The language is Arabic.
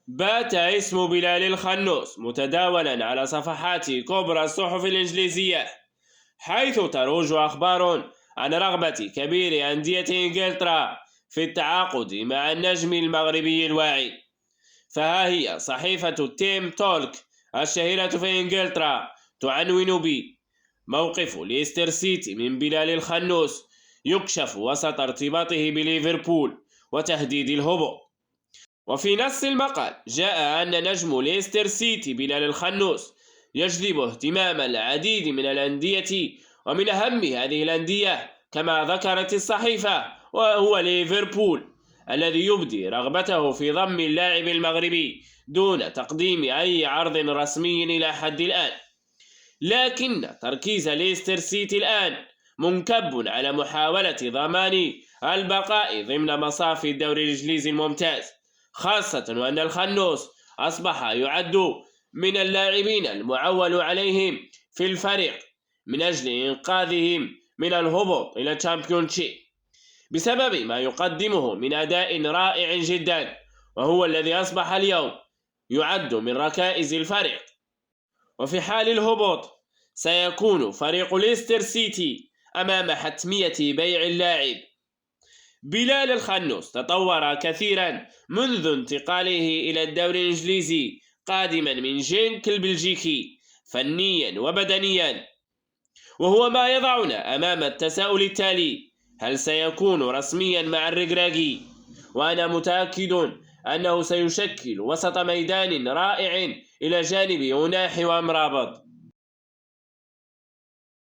بات اسم بلال الخنوس متداولا على صفحات كبرى الصحف الإنجليزية، حيث تروج أخبار عن رغبة كبير أندية إنجلترا في التعاقد مع النجم المغربي الواعي. فها هي صحيفة تيم تولك الشهيرة في إنجلترا تعنون موقف ليستر سيتي من بلال الخنوس يكشف وسط ارتباطه بليفربول وتهديد الهبوط. وفي نص المقال جاء أن نجم ليستر سيتي بلال الخنوس يجلب اهتمام العديد من الأندية، ومن أهم هذه الأندية كما ذكرت الصحيفة وهو ليفربول، الذي يبدي رغبته في ضم اللاعب المغربي دون تقديم أي عرض رسمي إلى حد الآن. لكن تركيز ليستر سيتي الآن منكب على محاولة ضمان البقاء ضمن مصاف الدوري الإنجليزي الممتاز، خاصة وأن الخنوس أصبح يعد من اللاعبين المعول عليهم في الفريق من أجل إنقاذهم من الهبوط إلى الشامبيونشيب بسبب ما يقدمه من أداء رائع جدا، وهو الذي أصبح اليوم يعد من ركائز الفريق. وفي حال الهبوط سيكون فريق ليستر سيتي أمام حتمية بيع اللاعب. بلال الخنوس تطور كثيرا منذ انتقاله إلى الدوري الإنجليزي قادما من جينك البلجيكي فنيا وبدنيا، وهو ما يضعنا أمام التساؤل التالي: هل سيكون رسميا مع الركراكي؟ وأنا متأكد أنه سيشكل وسط ميدان رائع إلى جانب أوناحي وأمرابط.